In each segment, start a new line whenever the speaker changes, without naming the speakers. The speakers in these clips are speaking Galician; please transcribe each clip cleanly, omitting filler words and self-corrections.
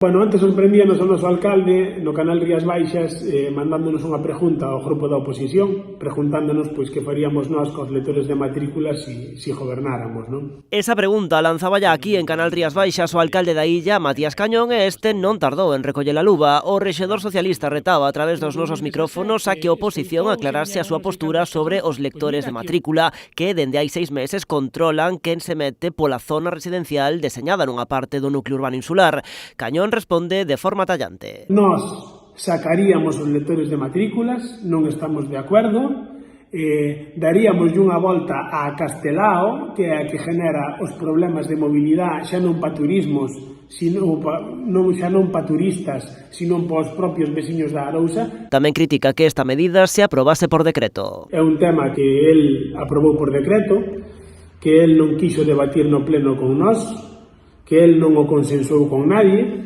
Bueno, antes sorprendíanos o noso alcalde no canal Rías Baixas mandándonos unha pregunta ao grupo da oposición, preguntándonos pois que faríamos nós cos lectores de matrículas si gobernáramos, non?
Esa pregunta lanzaba ya aquí en Canal Rías Baixas o alcalde da illa, Matías Cañón, e este non tardou en recoller a luva. O rexedor socialista retaba a través dos nosos micrófonos a que a oposición aclarase a súa postura sobre os lectores de matrícula que dende hai 6 meses controlan quen se mete pola zona residencial deseñada nunha parte do núcleo urbano insular. Cañón responde de forma tallante.
Nós sacaríamos os lectores de matrículas, non estamos de acordo, daríamos unha volta a Castelao, que é a que genera os problemas de mobilidade xa non pa turismos, xa non pa turistas, sino pa os propios veciños da Arousa.
Tamén critica que esta medida se aprobase por decreto.
É un tema que el aprobou por decreto, que el non quiso debatir no pleno con nós, que el non o consensou con nadie,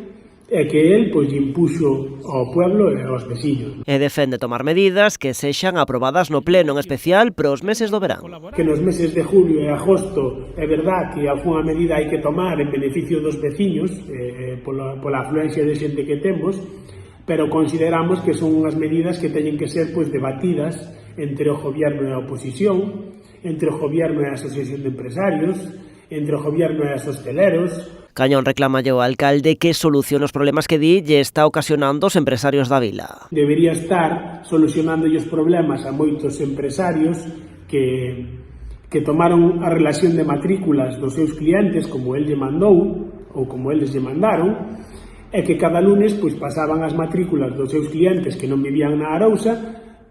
e que el pois impuxo ao pueblo e aos veciños.
E defende tomar medidas que sexan aprobadas no pleno, en especial pros meses do verán.
Que nos meses de julio e agosto é verdad que algunha medida hai que tomar en beneficio dos veciños pola afluencia de xente que temos, pero consideramos que son unhas medidas que teñen que ser pois debatidas entre o goberno e a oposición, entre o goberno e a asociación de empresarios, entre o goberno e os hosteleros.
Cañón reclama ao alcalde que solucione os problemas que di lle está ocasionando os empresarios da vila.
Debería estar solucionando os problemas a moitos empresarios que tomaron a relación de matrículas dos seus clientes como el lle mandou ou como eles lle mandaron, e que cada lunes pois pasaban as matrículas dos seus clientes que non vivían na Arousa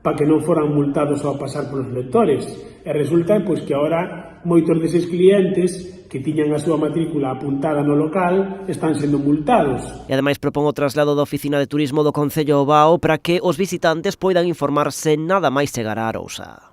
para que non foran multados ao pasar polos lectores. E resulta pois que agora moitos deses clientes que tiñan a súa matrícula apuntada no local están sendo multados.
E ademais propón o traslado da Oficina de Turismo do Concello Bao para que os visitantes poidan informarse nada máis chegar a Arousa.